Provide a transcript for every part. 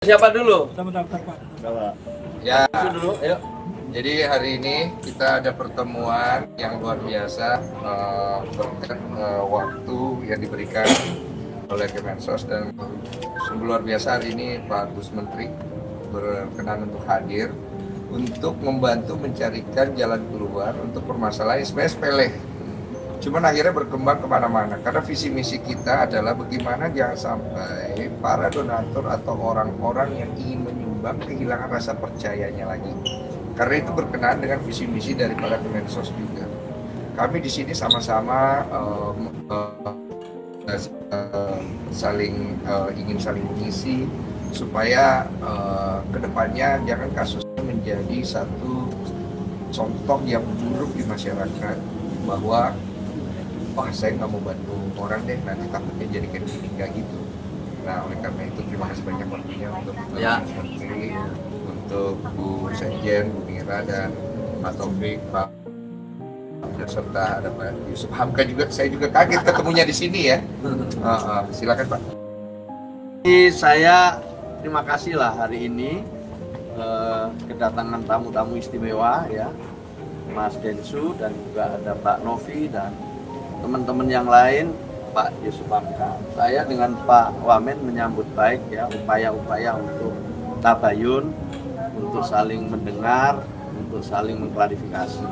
Siapa dulu? Daftar Pak. Ya, dulu, ayo. Jadi hari ini kita ada pertemuan yang luar biasa berkat waktu yang diberikan oleh Kemensos, dan sungguh luar biasa hari ini Pak Gus Menteri berkenan untuk hadir untuk membantu mencarikan jalan keluar untuk permasalahan yang sebenarnya sepele. Cuman akhirnya berkembang kemana-mana karena visi misi kita adalah bagaimana jangan sampai para donatur atau orang-orang yang ingin menyumbang kehilangan rasa percayanya lagi. Karena itu berkenaan dengan visi misi daripada Kemensos juga. Kami di sini sama-sama ingin saling mengisi supaya kedepannya jangan kasusnya menjadi satu contoh yang buruk di masyarakat bahwa wah saya nggak mau bantu orang deh, nanti takutnya jadi kayak gini, nggak gitu. Nah oleh karena itu terima kasih banyak waktunya untuk Menteri, untuk Bu Sekjen, Bu Mira, dan Pak Taufik, Pak serta ada Pak Yusuf Hamka juga. Saya juga kaget ketemunya di sini ya. Silakan Pak. Saya terima kasih lah hari ini kedatangan tamu-tamu istimewa ya, Mas Densu dan juga ada Pak Novi dan teman-teman yang lain, Pak Yusuf Hamka. Saya dengan Pak Wamen menyambut baik ya upaya-upaya untuk tabayun, untuk saling mendengar, untuk saling mengklarifikasi.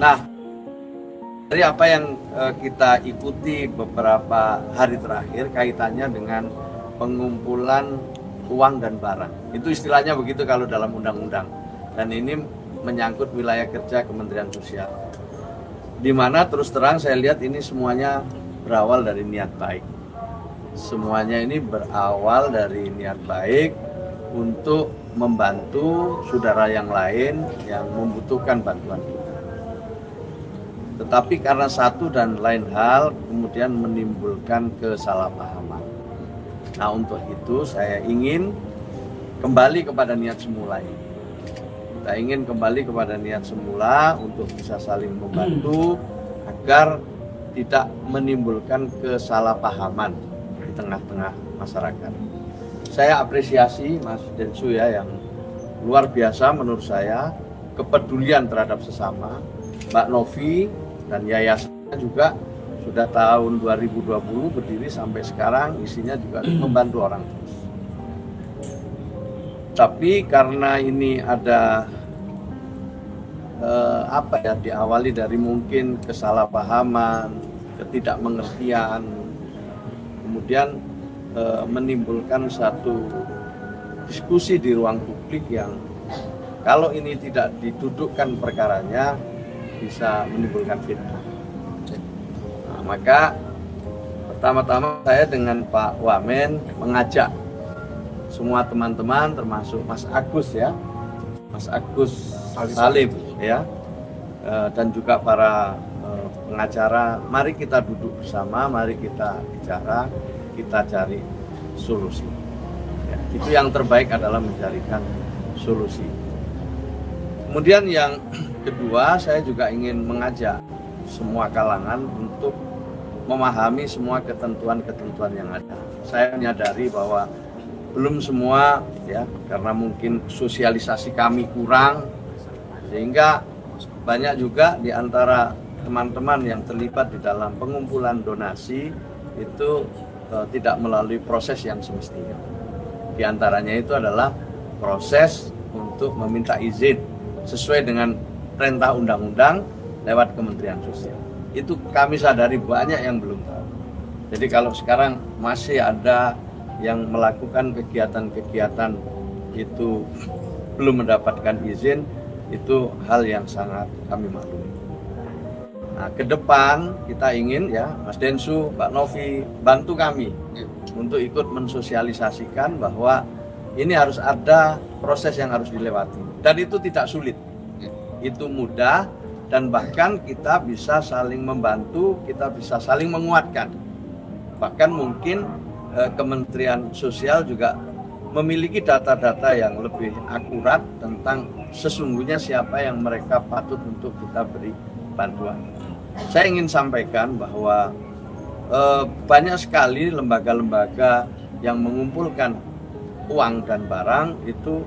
Nah, dari apa yang kita ikuti beberapa hari terakhir kaitannya dengan pengumpulan uang dan barang. Itu istilahnya begitu kalau dalam undang-undang. Dan ini menyangkut wilayah kerja Kementerian Sosial. Di mana terus terang saya lihat ini semuanya berawal dari niat baik. Semuanya ini berawal dari niat baik untuk membantu saudara yang lain yang membutuhkan bantuan kita. Tetapi karena satu dan lain hal kemudian menimbulkan kesalahpahaman. Nah untuk itu saya ingin kembali kepada niat semula ini. Kita ingin kembali kepada niat semula untuk bisa saling membantu agar tidak menimbulkan kesalahpahaman di tengah-tengah masyarakat. Saya apresiasi Mas Densu ya yang luar biasa menurut saya, kepedulian terhadap sesama. Mbak Novi dan yayasannya juga sudah tahun 2020 berdiri sampai sekarang, isinya juga membantu orang terus. Tapi karena ini ada diawali dari mungkin kesalahpahaman, ketidakmengertian, kemudian menimbulkan satu diskusi di ruang publik yang kalau ini tidak didudukkan perkaranya bisa menimbulkan fitnah. Nah, maka pertama-tama saya dengan Pak Wamen mengajak semua teman-teman termasuk Mas Agus ya, Mas Agus Salim ya, dan juga para pengacara, mari kita duduk bersama, mari kita bicara, kita cari solusi ya, itu yang terbaik adalah mencarikan solusi. Kemudian yang kedua, saya juga ingin mengajak semua kalangan untuk memahami semua ketentuan-ketentuan yang ada. Saya menyadari bahwa belum semua ya, karena mungkin sosialisasi kami kurang, sehingga banyak juga di antara teman-teman yang terlibat di dalam pengumpulan donasi itu tidak melalui proses yang semestinya. Di antaranya itu adalah proses untuk meminta izin sesuai dengan perintah undang-undang lewat Kementerian Sosial. Itu kami sadari banyak yang belum tahu. Jadi kalau sekarang masih ada yang melakukan kegiatan-kegiatan itu belum mendapatkan izin, itu hal yang sangat kami maklumi. Nah, ke depan kita ingin ya, Mas Densu, Mbak Novi, bantu kami untuk ikut mensosialisasikan bahwa ini harus ada proses yang harus dilewati. Dan itu tidak sulit, itu mudah, dan bahkan kita bisa saling membantu, kita bisa saling menguatkan. Bahkan mungkin Kementerian Sosial juga memiliki data-data yang lebih akurat tentang sesungguhnya siapa yang mereka patut untuk kita beri bantuan. Saya ingin sampaikan bahwa banyak sekali lembaga-lembaga yang mengumpulkan uang dan barang itu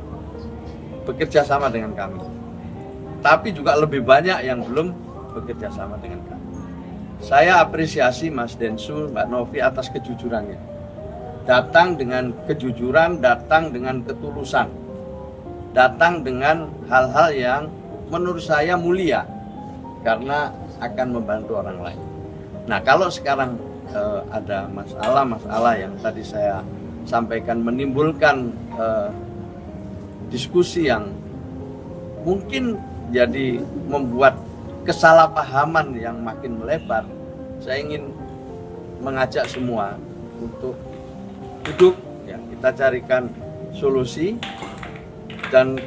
bekerja sama dengan kami. Tapi juga lebih banyak yang belum bekerja sama dengan kami. Saya apresiasi Mas Densu, Mbak Novi atas kejujurannya. Datang dengan kejujuran, datang dengan ketulusan, datang dengan hal-hal yang menurut saya mulia karena akan membantu orang lain. Nah, kalau sekarang ada masalah yang tadi saya sampaikan menimbulkan diskusi yang mungkin jadi membuat kesalahpahaman yang makin melebar, saya ingin mengajak semua untuk duduk, ya, kita carikan solusi, dan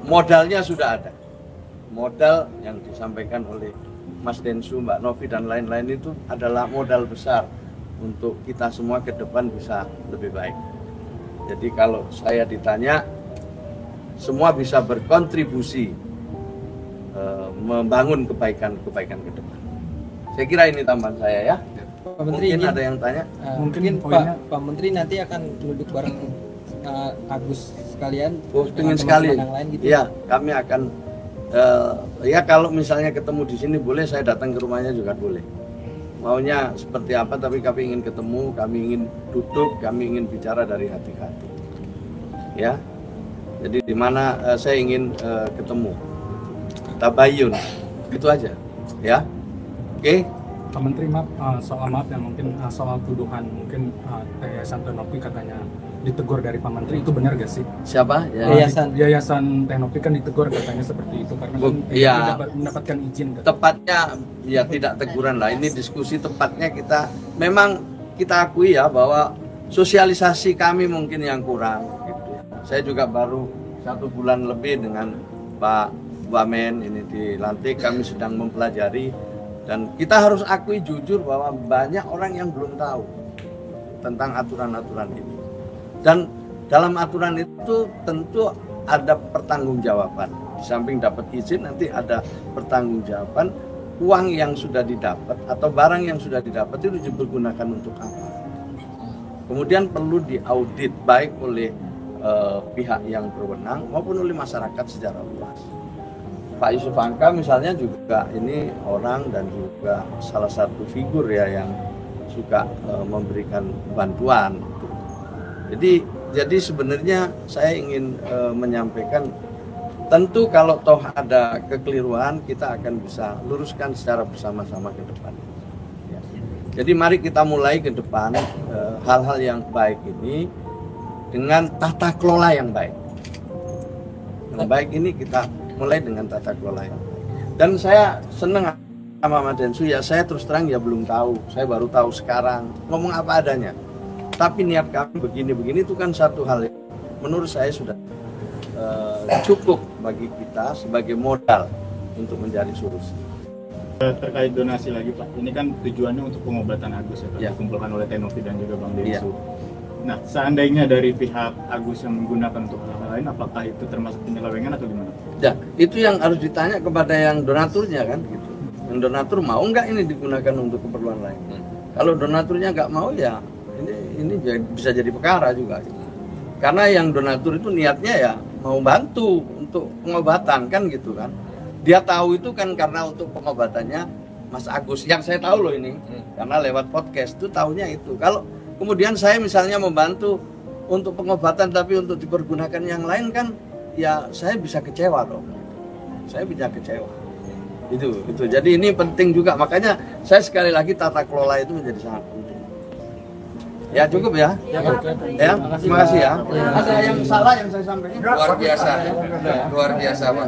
modalnya sudah ada. Modal yang disampaikan oleh Mas Densu, Mbak Novi, dan lain-lain itu adalah modal besar untuk kita semua ke depan bisa lebih baik. Jadi kalau saya ditanya, semua bisa berkontribusi membangun kebaikan-kebaikan ke depan. Saya kira ini tambahan saya, ya. Pak Menteri, mungkin ada yang tanya. Mungkin Pak Menteri nanti akan duduk bareng Agus sekalian. Ingin sekali. Yang lain gitu. Ya, kami akan ya kalau misalnya ketemu di sini boleh, saya datang ke rumahnya juga boleh. Maunya seperti apa, tapi kami ingin ketemu, kami ingin duduk, kami ingin bicara dari hati ke hati. Ya. Jadi di mana saya ingin ketemu. Tabayun. Itu aja. Ya. Oke. Pak Menteri, maaf soal yang mungkin soal tuduhan mungkin Yayasan Teknopi katanya ditegur dari Pak Menteri, itu benar gak sih? Siapa? Yayasan Teknopi kan ditegur katanya seperti itu karena mendapatkan izin. Tepatnya ya tidak teguran lah, ini diskusi. Tepatnya memang kita akui ya bahwa sosialisasi kami mungkin yang kurang gitu. Saya juga baru 1 bulan lebih dengan Pak Wamen ini dilantik, kami sedang mempelajari. Dan kita harus akui jujur bahwa banyak orang yang belum tahu tentang aturan-aturan ini. Dan dalam aturan itu tentu ada pertanggungjawaban. Di samping dapat izin, nanti ada pertanggungjawaban. Uang yang sudah didapat atau barang yang sudah didapat itu dipergunakan untuk apa. Kemudian perlu diaudit baik oleh pihak yang berwenang maupun oleh masyarakat secara luas. Pak Yusuf Hamka misalnya juga ini orang dan juga salah satu figur ya yang suka memberikan bantuan. Jadi sebenarnya saya ingin menyampaikan, tentu kalau toh ada kekeliruan kita akan bisa luruskan secara bersama-sama ke depan. Ya. Jadi mari kita mulai ke depan hal-hal yang baik ini dengan tata kelola yang baik. Yang baik ini kita mulai dengan tata kelola yang baik. Dan saya senang sama Mas Densu, ya saya terus terang ya belum tahu, saya baru tahu sekarang, ngomong apa adanya. Tapi niat kami begini-begini itu kan satu hal yang menurut saya sudah cukup bagi kita sebagai modal untuk mencari solusi. Terkait donasi lagi Pak, ini kan tujuannya untuk pengobatan Agus ya, dikumpulkan oleh Teknopi dan juga Bang Densu. Nah, seandainya dari pihak Agus yang menggunakan untuk hal lain, apakah itu termasuk penyelewengan atau gimana? Ya, itu yang harus ditanya kepada yang donaturnya kan, gitu. Yang donatur mau nggak ini digunakan untuk keperluan lain? Kalau donaturnya nggak mau ya, ini bisa jadi perkara juga. Gitu. Karena yang donatur itu niatnya ya mau bantu untuk pengobatan kan gitu kan. Dia tahu itu kan karena untuk pengobatannya Mas Agus. Yang saya tahu loh ini, karena lewat podcast itu tahunya itu. Kalau kemudian saya misalnya membantu untuk pengobatan tapi untuk dipergunakan yang lain kan, ya saya bisa kecewa dong. Saya bisa kecewa. Itu. Jadi ini penting juga, makanya saya sekali lagi tata kelola itu menjadi sangat penting. Ya cukup ya. Ya, terima kasih ya. Ada yang salah yang saya sampaikan? Luar biasa Pak.